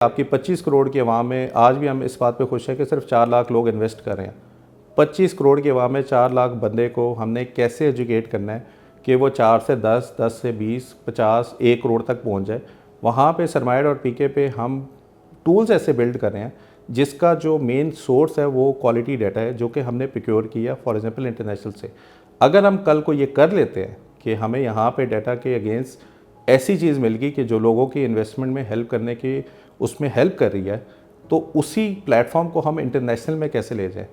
आपकी 25 करोड़ की अवाम में आज भी हम इस बात पे खुश हैं कि सिर्फ 4 लाख लोग इन्वेस्ट कर रहे हैं। 25 करोड़ की अवाम में 4 लाख बंदे को हमने कैसे एजुकेट करना है कि वो 4 से 10, 10 से 20, 50, 1 करोड़ तक पहुंच जाए। वहाँ पे सरमाया और पीके पे हम टूल्स ऐसे बिल्ड कर रहे हैं जिसका जो मेन सोर्स है वो क्वालिटी डाटा है जो कि हमने प्रोक्योर किया फॉर एग्जांपल इंटरनेशनल से। अगर हम कल को ये कर लेते हैं कि हमें यहाँ पे डाटा के अगेंस्ट ऐसी चीज़ मिल गई कि जो लोगों की इन्वेस्टमेंट में हेल्प करने की उसमें हेल्प कर रही है, तो उसी प्लेटफॉर्म को हम इंटरनेशनल में कैसे ले जाएं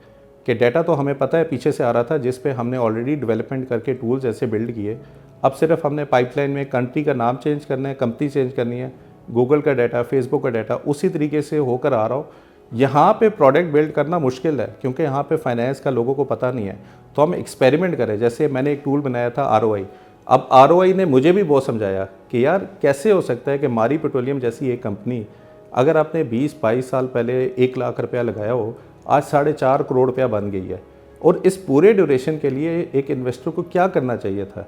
कि डाटा तो हमें पता है पीछे से आ रहा था जिस पे हमने ऑलरेडी डेवलपमेंट करके टूल्स ऐसे बिल्ड किए। अब सिर्फ हमने पाइपलाइन में कंट्री का नाम चेंज करना है, कंपनी चेंज करनी है, गूगल का डाटा, फेसबुक का डाटा उसी तरीके से होकर आ रहा हो। यहाँ पे प्रोडक्ट बिल्ड करना मुश्किल है क्योंकि यहाँ पे फाइनेंस का लोगों को पता नहीं है, तो हम एक्सपेरिमेंट करें। जैसे मैंने एक टूल बनाया था ROI। अब ROI ने मुझे भी बहुत समझाया कि यार कैसे हो सकता है कि मारी पेट्रोलियम जैसी एक कंपनी, अगर आपने 20-22 साल पहले 1 लाख रुपया लगाया हो, आज 4.5 करोड़ रुपया बन गई है। और इस पूरे ड्यूरेशन के लिए एक इन्वेस्टर को क्या करना चाहिए था?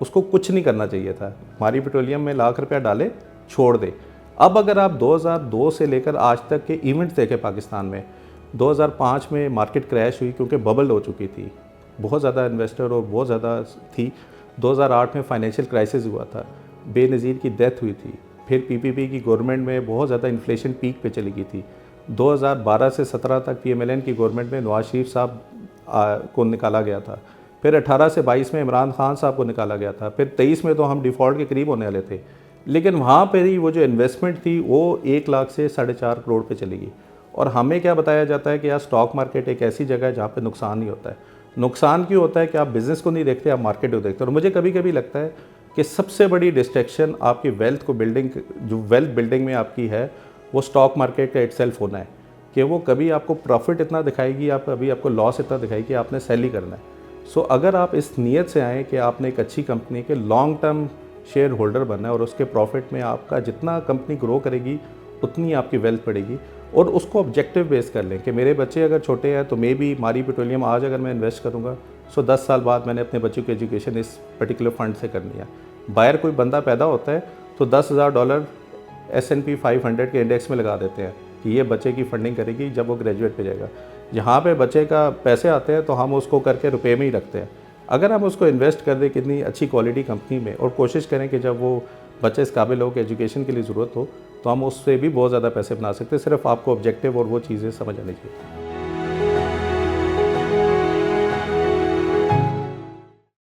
उसको कुछ नहीं करना चाहिए था। मारी पेट्रोलियम में लाख रुपया डाले, छोड़ दे। अब अगर आप 2002 से लेकर आज तक के इवेंट्स देखें पाकिस्तान में, 2005 में मार्केट क्रैश हुई क्योंकि बबल हो चुकी थी, बहुत ज़्यादा इन्वेस्टर और बहुत ज़्यादा थी। 2008 में फाइनेंशियल क्राइसिस हुआ था, बेनज़ीर की डेथ हुई थी। फिर PPP की गवर्नमेंट में बहुत ज़्यादा इन्फ्लेशन पीक पे चली गई थी। 2012 से 17 तक PMLN की गवर्नमेंट में नवाज शरीफ साहब को निकाला गया था। फिर 18 से 22 में इमरान खान साहब को निकाला गया था। फिर 23 में तो हम डिफ़ॉल्ट के करीब होने वाले थे, लेकिन वहाँ पर ही वो जो इन्वेस्टमेंट थी वो 1 लाख से 4.5 करोड़ पे चली गई। और हमें क्या बताया जाता है कि यार स्टॉक मार्केट एक ऐसी जगह है जहाँ पे नुकसान नहीं होता है। नुकसान क्यों होता है कि आप बिज़नेस को नहीं देखते, आप मार्केट को देखते हो। और मुझे कभी कभी लगता है कि सबसे बड़ी डिस्ट्रैक्शन आपकी वेल्थ को बिल्डिंग, जो वेल्थ बिल्डिंग में आपकी है, वो स्टॉक मार्केट का इटसेल्फ होना है कि वो कभी आपको प्रॉफिट इतना दिखाएगी, आप कभी आपको लॉस इतना दिखाएगी, आपने सेल ही करना है। सो अगर आप इस नीयत से आएँ कि आपने एक अच्छी कंपनी के लॉन्ग टर्म शेयर होल्डर बनना है और उसके प्रॉफिट में आपका जितना कंपनी ग्रो करेगी उतनी आपकी वेल्थ बढ़ेगी, और उसको ऑब्जेक्टिव बेस कर लें कि मेरे बच्चे अगर छोटे हैं तो मे बी मारी पेट्रोलियम आज अगर मैं इन्वेस्ट करूँगा, सो 10 साल बाद मैंने अपने बच्चों की एजुकेशन इस पर्टिकुलर फंड से करनी है। बाहर कोई बंदा पैदा होता है तो $10,000 S&P 500 के इंडेक्स में लगा देते हैं कि ये बच्चे की फंडिंग करेगी जब वो ग्रेजुएट पे जाएगा। यहाँ पे बच्चे का पैसे आते हैं तो हम उसको करके रुपए में ही रखते हैं। अगर हम उसको इन्वेस्ट कर दें कितनी अच्छी क्वालिटी कंपनी में और कोशिश करें कि जब वो बच्चे इस काबिल हो कि एजुकेशन के लिए ज़रूरत हो, तो हम उससे भी बहुत ज़्यादा पैसे बना सकते हैं। सिर्फ आपको ऑब्जेक्टिव और वो चीज़ें समझ आनी चाहिए।